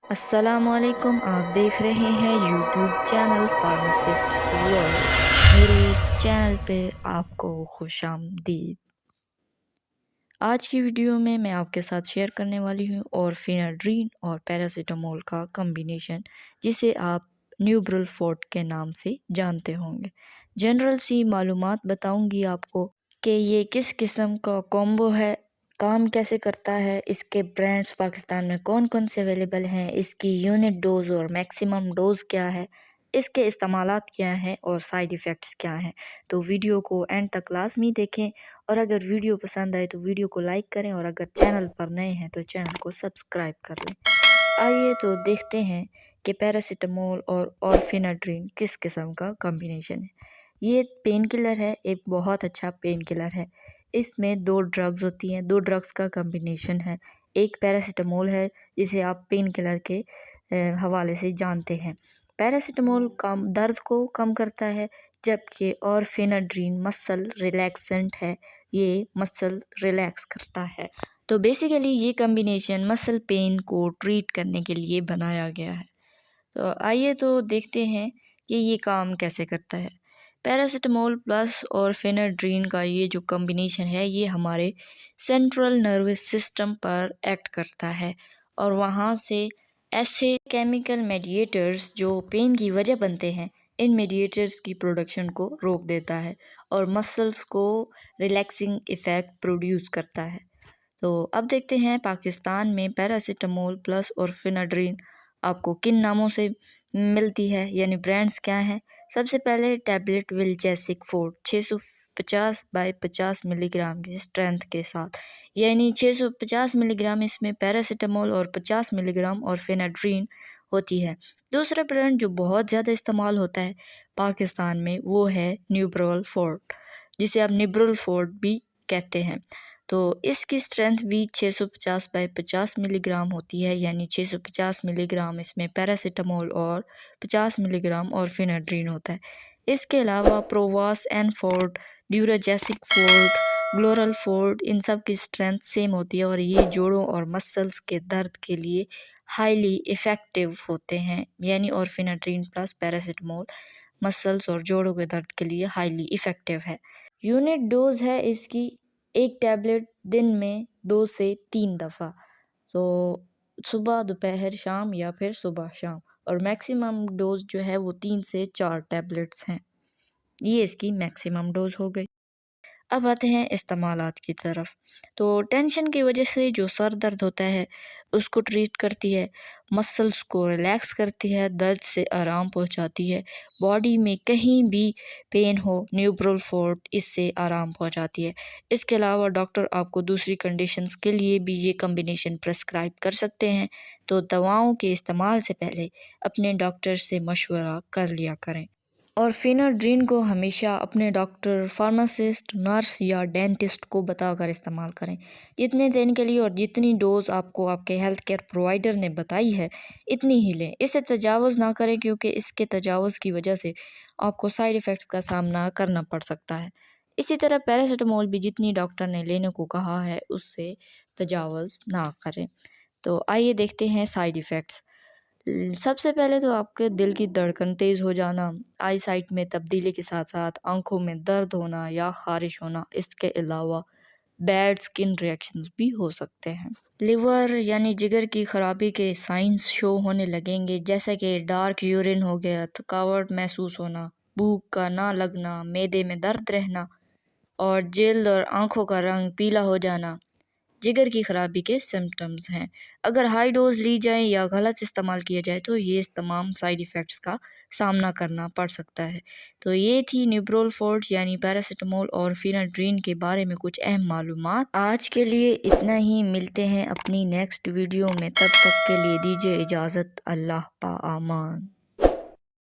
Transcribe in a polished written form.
السلام علیکم، آپ دیکھ رہے ہیں یوٹیوب چینل فارماسسٹ ورلڈ۔ میرے چینل پہ آپ کو خوش آمدید۔ آج کی ویڈیو میں آپ کے ساتھ شیئر کرنے والی ہوں اورفیناڈرین اور پیراسیٹامول کا کمبینیشن، جسے آپ نیوبرل فورٹ کے نام سے جانتے ہوں گے۔ جنرل سی معلومات بتاؤں گی آپ کو کہ یہ کس قسم کا کومبو ہے، کام کیسے کرتا ہے، اس کے برانڈز پاکستان میں کون کون سے اویلیبل ہیں، اس کی یونٹ ڈوز اور میکسیمم ڈوز کیا ہے، اس کے استعمالات کیا ہیں اور سائیڈ ایفیکٹس کیا ہیں۔ تو ویڈیو کو اینڈ تک لازمی دیکھیں، اور اگر ویڈیو پسند آئے تو ویڈیو کو لائک کریں، اور اگر چینل پر نئے ہیں تو چینل کو سبسکرائب کر لیں۔ آئیے تو دیکھتے ہیں کہ پیراسیٹامول اور اورفیناڈرین کس قسم کا کمبینیشن ہے۔ یہ پین کلر ہے، ایک بہت اچھا پین کلر ہے۔ اس میں 2 ڈرگز ہوتی ہیں، 2 ڈرگز کا کمبینیشن ہے۔ ایک پیراسیٹامول ہے جسے آپ پین کلر کے حوالے سے جانتے ہیں۔ پیراسیٹامول درد کو کم کرتا ہے، جبکہ اورفیناڈرین مسل ریلیکسنٹ ہے، یہ مسل ریلیکس کرتا ہے۔ تو بیسیکلی یہ کمبینیشن مسل پین کو ٹریٹ کرنے کے لیے بنایا گیا ہے۔ تو آئیے تو دیکھتے ہیں کہ یہ کام کیسے کرتا ہے۔ پیراسیٹامول پلس اورفیناڈرین کا یہ جو کمبینیشن ہے، یہ ہمارے سینٹرل نروس سسٹم پر ایکٹ کرتا ہے، اور وہاں سے ایسے کیمیکل میڈیٹرز جو پین کی وجہ بنتے ہیں، ان میڈیٹرز کی پروڈکشن کو روک دیتا ہے اور مسلز کو ریلیکسنگ ایفیکٹ پروڈیوس کرتا ہے۔ تو اب دیکھتے ہیں پاکستان میں پیراسیٹامول پلس اورفیناڈرین آپ کو کن ناموں سے ملتی ہے، یعنی برانڈز کیا ہیں۔ سب سے پہلے ٹیبلٹ ولچیسک فورٹ 650/50 ملی گرام کی اسٹرینتھ کے ساتھ، یعنی 650 ملی گرام اس میں پیراسیٹامول اور 50 ملی گرام اورفیناڈرین ہوتی ہے۔ دوسرا برانڈ جو بہت زیادہ استعمال ہوتا ہے پاکستان میں، وہ ہے نیوبرل فورٹ، جسے آپ نیبرل فورٹ بھی کہتے ہیں۔ تو اس کی اسٹرینتھ بھی 650/50 ملی گرام ہوتی ہے، یعنی 650 ملی گرام اس میں پیراسیٹامول اور 50 ملی گرام اورفیناڈرین ہوتا ہے۔ اس کے علاوہ پروواس این فورٹ، ڈیوراجیسک فورٹ، گلورل فورٹ، ان سب کی اسٹرینتھ سیم ہوتی ہے، اور یہ جوڑوں اور مسلز کے درد کے لیے ہائیلی افیکٹو ہوتے ہیں، یعنی اورفیناڈرین پلس پیراسیٹامول مسلز اور جوڑوں کے درد کے لیے ہائیلی افیکٹو ہے۔ یونٹ ڈوز ہے اس کی ایک ٹیبلٹ دن میں 2 سے 3 دفعہ، تو صبح دوپہر شام یا پھر صبح شام، اور میکسیمم ڈوز جو ہے وہ 3 سے 4 ٹیبلٹس ہیں، یہ اس کی میکسیمم ڈوز ہو گئی۔ اب آتے ہیں استعمالات کی طرف۔ تو ٹینشن کی وجہ سے جو سر درد ہوتا ہے اس کو ٹریٹ کرتی ہے، مسلز کو ریلیکس کرتی ہے، درد سے آرام پہنچاتی ہے، باڈی میں کہیں بھی پین ہو نیوبرل فورٹ اس سے آرام پہنچاتی ہے۔ اس کے علاوہ ڈاکٹر آپ کو دوسری کنڈیشنز کے لیے بھی یہ کمبینیشن پرسکرائب کر سکتے ہیں، تو دواؤں کے استعمال سے پہلے اپنے ڈاکٹر سے مشورہ کر لیا کریں۔ اورفیناڈرین کو ہمیشہ اپنے ڈاکٹر، فارماسسٹ، نرس یا ڈینٹسٹ کو بتا کر استعمال کریں۔ جتنے دن کے لیے اور جتنی ڈوز آپ کو آپ کے ہیلتھ کیئر پرووائڈر نے بتائی ہے اتنی ہی لیں، اسے تجاوز نہ کریں، کیونکہ اس کے تجاوز کی وجہ سے آپ کو سائیڈ ایفیکٹس کا سامنا کرنا پڑ سکتا ہے۔ اسی طرح پیراسیٹامول بھی جتنی ڈاکٹر نے لینے کو کہا ہے اس سے تجاوز نہ کریں۔ تو آئیے دیکھتے ہیں سائیڈ ایفیکٹس۔ سب سے پہلے تو آپ کے دل کی دھڑکن تیز ہو جانا، آئی سائٹ میں تبدیلی کے ساتھ ساتھ آنکھوں میں درد ہونا یا خارش ہونا، اس کے علاوہ بیڈ سکن ریئیکشنز بھی ہو سکتے ہیں۔ لیور یعنی جگر کی خرابی کے سائنز شو ہونے لگیں گے، جیسا کہ ڈارک یورین ہو گیا، تھکاوٹ محسوس ہونا، بھوک کا نہ لگنا، معدے میں درد رہنا، اور جلد اور آنکھوں کا رنگ پیلا ہو جانا جگر کی خرابی کے سمپٹمز ہیں۔ اگر ہائی ڈوز لی جائیں یا غلط استعمال کیا جائے تو یہ تمام سائیڈ ایفیکٹس کا سامنا کرنا پڑ سکتا ہے۔ تو یہ تھی نیوبرل فورٹ یعنی پیراسیٹامول اور اورفیناڈرین کے بارے میں کچھ اہم معلومات۔ آج کے لیے اتنا ہی، ملتے ہیں اپنی نیکسٹ ویڈیو میں، تب تک کے لیے دیجیے اجازت۔ اللہ پا امان۔